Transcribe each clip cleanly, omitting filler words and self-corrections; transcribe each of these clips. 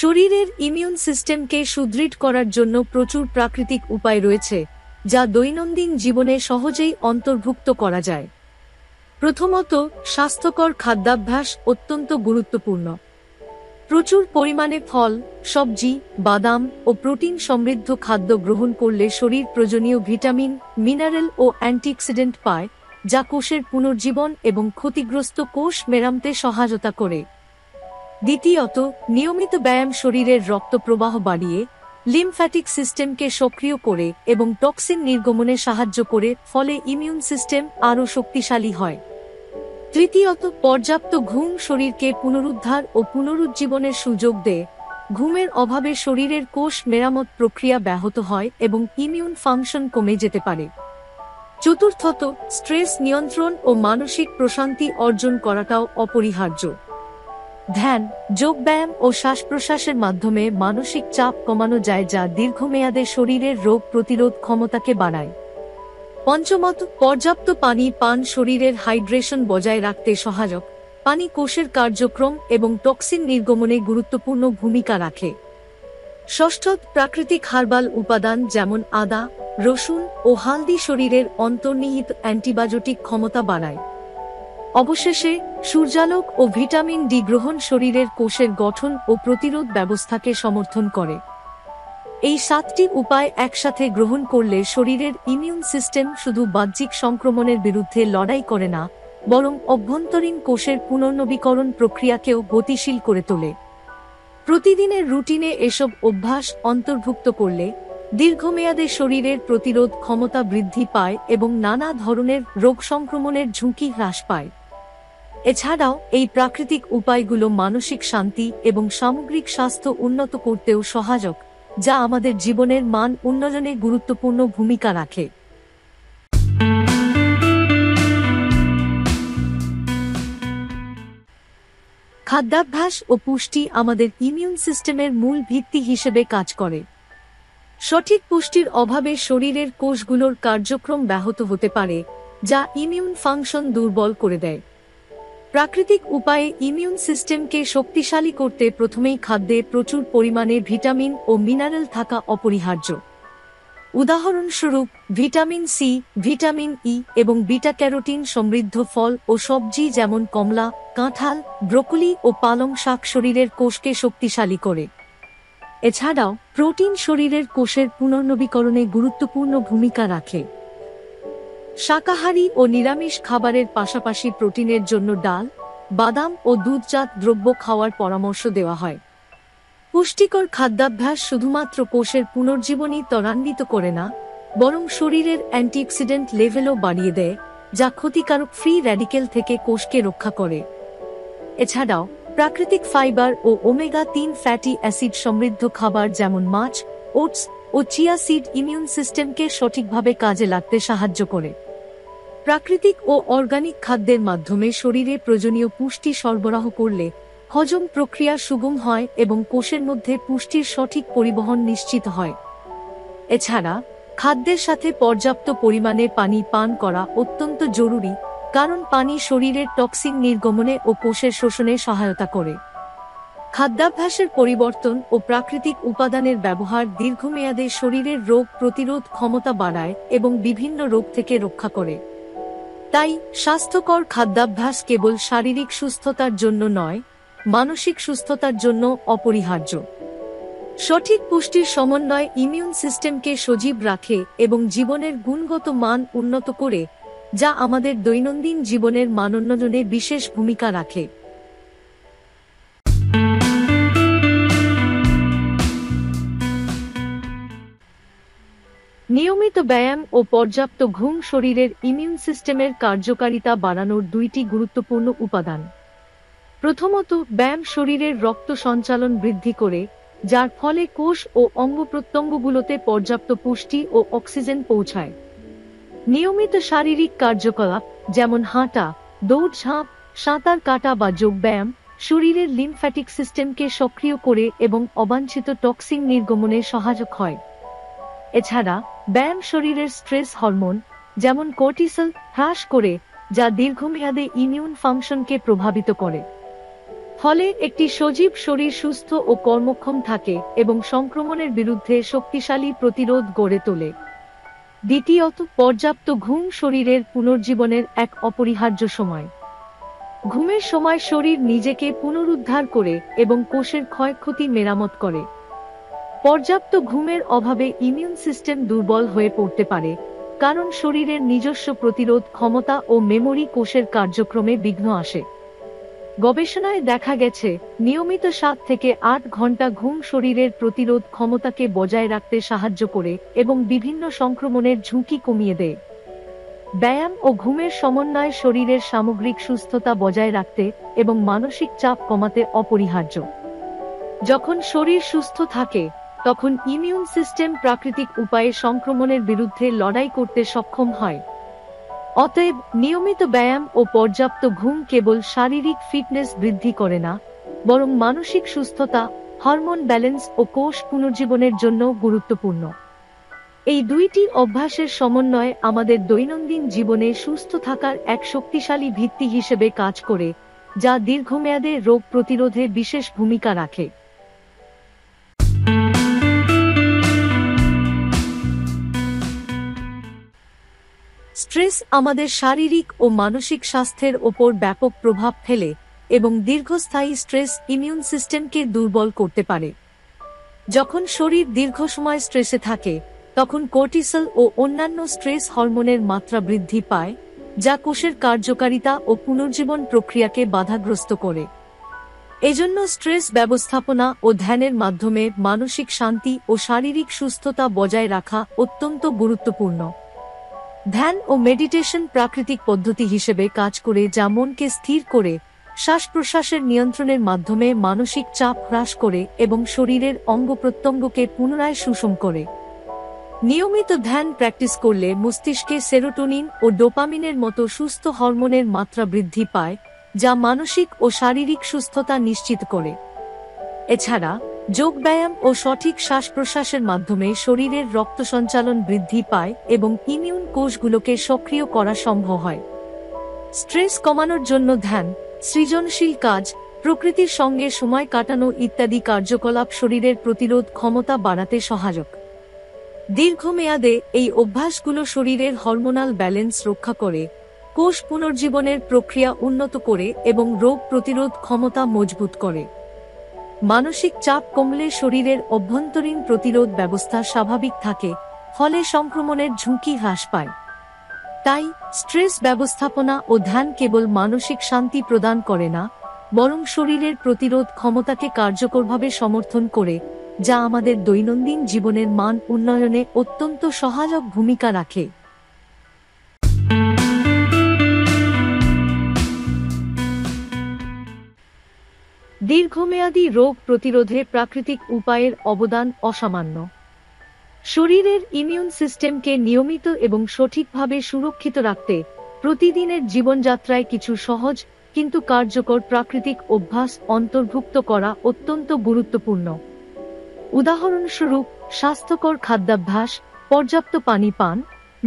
শরীরের ইমিউন সিস্টেমকে সুদৃঢ় করার জন্য প্রচুর প্রাকৃতিক উপায় রয়েছে, যা দৈনন্দিন জীবনে সহজেই অন্তর্ভুক্ত করা যায়। প্রথমত, স্বাস্থ্যকর খাদ্যাভ্যাস অত্যন্ত গুরুত্বপূর্ণ। প্রচুর পরিমাণে ফল, সবজি, বাদাম ও প্রোটিন সমৃদ্ধ খাদ্য গ্রহণ করলে শরীর প্রয়োজনীয় ভিটামিন, মিনারেল ও অ্যান্টিঅক্সিডেন্ট পায়, যা কোষের পুনর্জীবন এবং ক্ষতিগ্রস্ত কোষ মেরামতে সহায়তা করে। দ্বিতীয়ত, নিয়মিত ব্যায়াম শরীরের রক্ত প্রবাহ বাড়িয়ে লিম্ফ্যাটিক সিস্টেমকে সক্রিয় করে এবং টক্সিন নির্গমনে সাহায্য করে, ফলে ইমিউন সিস্টেম আরও শক্তিশালী হয়। তৃতীয়ত, পর্যাপ্ত ঘুম শরীরকে পুনরুদ্ধার ও পুনরুজ্জীবনের সুযোগ দেয়। ঘুমের অভাবে শরীরের কোষ মেরামত প্রক্রিয়া ব্যাহত হয় এবং ইমিউন ফাংশন কমে যেতে পারে। চতুর্থত, স্ট্রেস নিয়ন্ত্রণ ও মানসিক প্রশান্তি অর্জন করাটাও অপরিহার্য। ধ্যান, যোগব্যায়াম ও শ্বাস প্রশ্বাসের মাধ্যমে মানসিক চাপ কমানো যায়, যা দীর্ঘমেয়াদে শরীরের রোগ প্রতিরোধ ক্ষমতাকে বাড়ায়। পঞ্চমত, পর্যাপ্ত পানি পান শরীরের হাইড্রেশন বজায় রাখতে সহায়ক। পানি কোষের কার্যক্রম এবং টক্সিন নির্গমনে গুরুত্বপূর্ণ ভূমিকা রাখে। ষষ্ঠত, প্রাকৃতিক হার্বাল উপাদান যেমন আদা, রসুন ও হালদি শরীরের অন্তর্নিহিত অ্যান্টিবায়োটিক ক্ষমতা বাড়ায়। অবশেষে, সূর্যালোক ও ভিটামিন ডি গ্রহণ শরীরের কোষের গঠন ও প্রতিরোধ ব্যবস্থাকে সমর্থন করে। এই 7টি উপায় একসাথে গ্রহণ করলে শরীরের ইমিউন সিস্টেম শুধু বাহ্যিক সংক্রমণের বিরুদ্ধে লড়াই করে না, বরং অভ্যন্তরীণ কোষের পুনর্নবীকরণ প্রক্রিয়াকেও গতিশীল করে তোলে। প্রতিদিনের রুটিনে এসব অভ্যাস অন্তর্ভুক্ত করলে দীর্ঘমেয়াদে শরীরের প্রতিরোধ ক্ষমতা বৃদ্ধি পায় এবং নানা ধরনের রোগ সংক্রমণের ঝুঁকি হ্রাস পায়। এছাড়াও এই প্রাকৃতিক উপায়গুলো মানসিক শান্তি এবং সামগ্রিক স্বাস্থ্য উন্নত করতেও সহায়ক, যা আমাদের জীবনের মান উন্নয়নে গুরুত্বপূর্ণ ভূমিকা রাখে। খাদ্যাভ্যাস ও পুষ্টি আমাদের ইমিউন সিস্টেমের মূল ভিত্তি হিসেবে কাজ করে। সঠিক পুষ্টির অভাবে শরীরের কোষগুলোর কার্যক্রম ব্যাহত হতে পারে, যা ইমিউন ফাংশন দুর্বল করে দেয়। প্রাকৃতিক উপায়ে ইমিউন সিস্টেমকে শক্তিশালী করতে প্রথমেই খাদ্যে প্রচুর পরিমাণে ভিটামিন ও মিনারেল থাকা অপরিহার্য। উদাহরণস্বরূপ, ভিটামিন সি, ভিটামিন ই এবং বিটা ক্যারোটিন সমৃদ্ধ ফল ও সবজি যেমন কমলা, কাঁঠাল, ব্রোকলি ও পালং শাক শরীরের কোষকে শক্তিশালী করে। এছাড়াও প্রোটিন শরীরের কোষের পুনর্নবীকরণে গুরুত্বপূর্ণ ভূমিকা রাখে। শাকাহারী ও নিরামিষ খাবারের পাশাপাশি প্রোটিনের জন্য ডাল, বাদাম ও দুধজাত দ্রব্য খাওয়ার পরামর্শ দেওয়া হয়। পুষ্টিকর খাদ্যাভ্যাস শুধুমাত্র কোষের পুনর্জীবনই ত্বরান্বিত করে না, বরং শরীরের অ্যান্টিঅক্সিডেন্ট লেভেলও বাড়িয়ে দেয়, যা ক্ষতিকারক ফ্রি র্যাডিক্যাল থেকে কোষকে রক্ষা করে। এছাড়াও প্রাকৃতিক ফাইবার ও ওমেগা-3 ফ্যাটি অ্যাসিড সমৃদ্ধ খাবার যেমন মাছ, ওটস ও চিয়া সিড ইমিউন সিস্টেমকে সঠিকভাবে কাজে লাগতে সাহায্য করে। প্রাকৃতিক ও অর্গানিক খাদ্যের মাধ্যমে শরীরে প্রয়োজনীয় পুষ্টি সরবরাহ করলে হজম প্রক্রিয়া সুগম হয় এবং কোষের মধ্যে পুষ্টির সঠিক পরিবহন নিশ্চিত হয়। এছাড়া খাদ্যের সাথে পর্যাপ্ত পরিমাণে পানি পান করা অত্যন্ত জরুরি, কারণ পানি শরীরের টক্সিন নির্গমনে ও কোষের শোষণে সহায়তা করে। খাদ্যাভ্যাসের পরিবর্তন ও প্রাকৃতিক উপাদানের ব্যবহার দীর্ঘমেয়াদে শরীরের রোগ প্রতিরোধ ক্ষমতা বাড়ায় এবং বিভিন্ন রোগ থেকে রক্ষা করে। তাই স্বাস্থ্যকর খাদ্যাভ্যাস কেবল শারীরিক সুস্থতার জন্য নয়, মানসিক সুস্থতার জন্য অপরিহার্য। সঠিক পুষ্টির সমন্বয় ইমিউন সিস্টেমকে সজীব রাখে এবং জীবনের গুণগত মান উন্নত করে, যা আমাদের দৈনন্দিন জীবনের মানোন্নয়নে বিশেষ ভূমিকা রাখে। নিয়মিত ব্যায়াম ও পর্যাপ্ত ঘুম শরীরের ইমিউন সিস্টেমের কার্যকারিতা বাড়ানোর 2টি গুরুত্বপূর্ণ উপাদান। প্রথমত, ব্যায়াম শরীরের রক্ত সঞ্চালন বৃদ্ধি করে, যার ফলে কোষ ও অঙ্গ-প্রত্যঙ্গগুলোতে পর্যাপ্ত পুষ্টি ও অক্সিজেন পৌঁছায়। নিয়মিত শারীরিক কার্যকলাপ যেমন হাঁটা, দৌড়ঝাঁপ, সাঁতার কাটা বা যোগব্যায়াম শরীরের লিম্ফ্যাটিক সিস্টেমকে সক্রিয় করে এবং অবাঞ্ছিত টক্সিন নির্গমনে সহায়ক হয়। এছাড়া ব্যায়াম শরীরের স্ট্রেস হরমোন যেমন কর্টিসল হ্রাস করে, যা দীর্ঘমেয়াদে ইমিউন ফাংশনকে প্রভাবিত করে। ফলে একটি সজীব শরীর সুস্থ ও কর্মক্ষম থাকে এবং সংক্রমণের বিরুদ্ধে শক্তিশালী প্রতিরোধ গড়ে তোলে। দ্বিতীয়ত, পর্যাপ্ত ঘুম শরীরের পুনর্জীবনের এক অপরিহার্য সময়। ঘুমের সময় শরীর নিজেকে পুনরুদ্ধার করে এবং কোষের ক্ষয়ক্ষতি মেরামত করে। পর্যাপ্ত ঘুমের অভাবে ইমিউন সিস্টেম দুর্বল হয়ে পড়তে পারে, কারণ শরীরের নিজস্ব প্রতিরোধ ক্ষমতা ও মেমোরি কোষের কার্যক্রমে বিঘ্ন আসে। গবেষণায় দেখা গেছে, নিয়মিত 7 থেকে 8 ঘন্টা ঘুম শরীরের প্রতিরোধ ক্ষমতাকে বজায় রাখতে সাহায্য করে এবং বিভিন্ন সংক্রমণের ঝুঁকি কমিয়ে দেয়। ব্যায়াম ও ঘুমের সমন্বয় শরীরের সামগ্রিক সুস্থতা বজায় রাখতে এবং মানসিক চাপ কমাতে অপরিহার্য। যখন শরীর সুস্থ থাকে, তখন ইমিউন সিস্টেম প্রাকৃতিক উপায়ে সংক্রমণের বিরুদ্ধে লড়াই করতে সক্ষম হয়। অতএব, নিয়মিত ব্যায়াম ও পর্যাপ্ত ঘুম কেবল শারীরিক ফিটনেস বৃদ্ধি করে না, বরং মানসিক সুস্থতা, হরমোন ব্যালেন্স ও কোষ পুনর্জীবনের জন্য গুরুত্বপূর্ণ। এই দুইটি অভ্যাসের সমন্বয় আমাদের দৈনন্দিন জীবনে সুস্থ থাকার এক শক্তিশালী ভিত্তি হিসেবে কাজ করে, যা দীর্ঘমেয়াদে রোগ প্রতিরোধে বিশেষ ভূমিকা রাখে। স্ট্রেস আমাদের শারীরিক ও মানসিক স্বাস্থ্যের ওপর ব্যাপক প্রভাব ফেলে এবং দীর্ঘস্থায়ী স্ট্রেস ইমিউন সিস্টেমকে দুর্বল করতে পারে। যখন শরীর দীর্ঘ সময় স্ট্রেসে থাকে, তখন কর্টিসল ও অন্যান্য স্ট্রেস হরমোনের মাত্রা বৃদ্ধি পায়, যা কোষের কার্যকারিতা ও পুনর্জীবন প্রক্রিয়াকে বাধাগ্রস্ত করে। এজন্য স্ট্রেস ব্যবস্থাপনা ও ধ্যানের মাধ্যমে মানসিক শান্তি ও শারীরিক সুস্থতা বজায় রাখা অত্যন্ত গুরুত্বপূর্ণ। ধ্যান ও মেডিটেশন প্রাকৃতিক পদ্ধতি হিসেবে কাজ করে, যা মনকে স্থির করে, শ্বাস প্রশ্বাসের নিয়ন্ত্রণের মাধ্যমে মানসিক চাপ হ্রাস করে এবং শরীরের অঙ্গপ্রত্যঙ্গকে পুনরায় সুষম করে। নিয়মিত ধ্যান প্র্যাকটিস করলে মস্তিষ্কে সেরোটোনিন ও ডোপামিনের মতো সুস্থ হরমোনের মাত্রা বৃদ্ধি পায়, যা মানসিক ও শারীরিক সুস্থতা নিশ্চিত করে। এছাড়া যোগব্যায়াম ও সঠিক শ্বাস প্রশ্বাসের মাধ্যমে শরীরের রক্ত সঞ্চালন বৃদ্ধি পায় এবং ইমিউন কোষগুলোকে সক্রিয় করা সম্ভব হয়। স্ট্রেস কমানোর জন্য ধ্যান, সৃজনশীল কাজ, প্রকৃতির সঙ্গে সময় কাটানো ইত্যাদি কার্যকলাপ শরীরের প্রতিরোধ ক্ষমতা বাড়াতে সহায়ক। দীর্ঘমেয়াদে এই অভ্যাসগুলো শরীরের হরমোনাল ব্যালেন্স রক্ষা করে, কোষ পুনর্জীবনের প্রক্রিয়া উন্নত করে এবং রোগ প্রতিরোধ ক্ষমতা মজবুত করে। মানসিক চাপ কমলে শরীরের অভ্যন্তরীণ প্রতিরোধ ব্যবস্থা স্বাভাবিক থাকে, ফলে সংক্রমণের ঝুঁকি হ্রাস পায়। তাই স্ট্রেস ব্যবস্থাপনা ও ধ্যান কেবল মানসিক শান্তি প্রদান করে না, বরং শরীরের প্রতিরোধ ক্ষমতাকে কার্যকরভাবে সমর্থন করে, যা আমাদের দৈনন্দিন জীবনের মান উন্নয়নে অত্যন্ত সহায়ক ভূমিকা রাখে। দীর্ঘমেয়াদী রোগ প্রতিরোধে প্রাকৃতিক উপায়ের অবদান অসামান্য। শরীরের ইমিউন সিস্টেমকে নিয়মিত এবং সঠিকভাবে সুরক্ষিত রাখতে প্রতিদিনের জীবনযাত্রায় কিছু সহজ কিন্তু কার্যকর প্রাকৃতিক অভ্যাস অন্তর্ভুক্ত করা অত্যন্ত গুরুত্বপূর্ণ। উদাহরণস্বরূপ, স্বাস্থ্যকর খাদ্যাভ্যাস, পর্যাপ্ত পানি পান,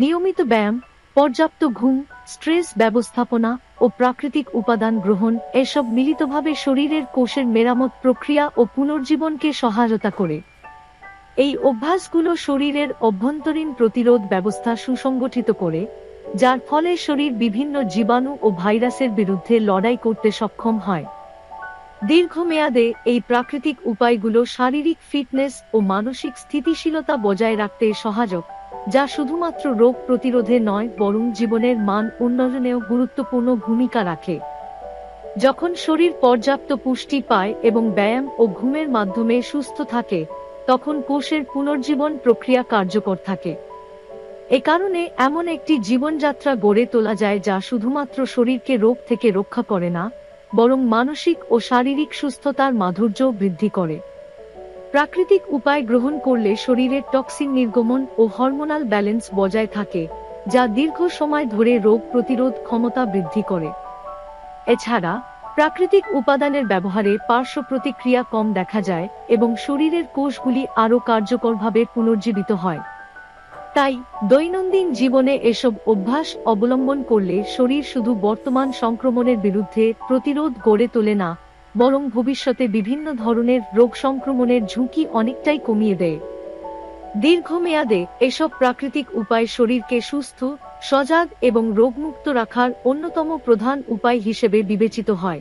নিয়মিত ব্যায়াম, পর্যাপ্ত ঘুম, স্ট্রেস ব্যবস্থাপনা ও প্রাকৃতিক উপাদান গ্রহণ, এসব মিলিতভাবে শরীরের কোষের মেরামত প্রক্রিয়া ও পুনর্জীবনকে সহায়তা করে। এই অভ্যাসগুলো শরীরের অভ্যন্তরীণ প্রতিরোধ ব্যবস্থা সুসংগঠিত করে, যার ফলে শরীর বিভিন্ন জীবাণু ও ভাইরাসের বিরুদ্ধে লড়াই করতে সক্ষম হয়। দীর্ঘমেয়াদে এই প্রাকৃতিক উপায়গুলো শারীরিক ফিটনেস ও মানসিক স্থিতিশীলতা বজায় রাখতে সহায়ক, যা শুধুমাত্র রোগ প্রতিরোধে নয় বরং জীবনের মান উন্নয়নেও গুরুত্বপূর্ণ ভূমিকা রাখে। যখন শরীর পর্যাপ্ত পুষ্টি পায় এবং ব্যায়াম ও ঘুমের মাধ্যমে সুস্থ থাকে, তখন কোষের পুনর্জীবন প্রক্রিয়া কার্যকর থাকে। এ কারণে এমন একটি জীবনযাত্রা গড়ে তোলা যায় যা শুধুমাত্র শরীরকে রোগ থেকে রক্ষা করে না, বরং মানসিক ও শারীরিক সুস্থতার মাধুর্য বৃদ্ধি করে। প্রাকৃতিক উপায় গ্রহণ করলে শরীরের টক্সিন নির্গমন ও হরমোনাল ব্যালেন্স বজায় থাকে, যা দীর্ঘ সময় ধরে রোগ প্রতিরোধ ক্ষমতা বৃদ্ধি করে। এছাড়া প্রাকৃতিক উপাদানের ব্যবহারে পার্শ্ব প্রতিক্রিয়া কম দেখা যায় এবং শরীরের কোষগুলি আরও কার্যকরভাবে পুনর্জীবিত হয়। তাই দৈনন্দিন জীবনে এসব অভ্যাস অবলম্বন করলে শরীর শুধু বর্তমান সংক্রমণের বিরুদ্ধে প্রতিরোধ গড়ে তোলে না, বরং ভবিষ্যতে বিভিন্ন ধরনের রোগ সংক্রমণের ঝুঁকি অনেকটাই কমিয়ে দেয়। দীর্ঘমেয়াদে এসব প্রাকৃতিক উপায় শরীরকে সুস্থ, সজাগ এবং রোগমুক্ত রাখার অন্যতম প্রধান উপায় হিসেবে বিবেচিত হয়।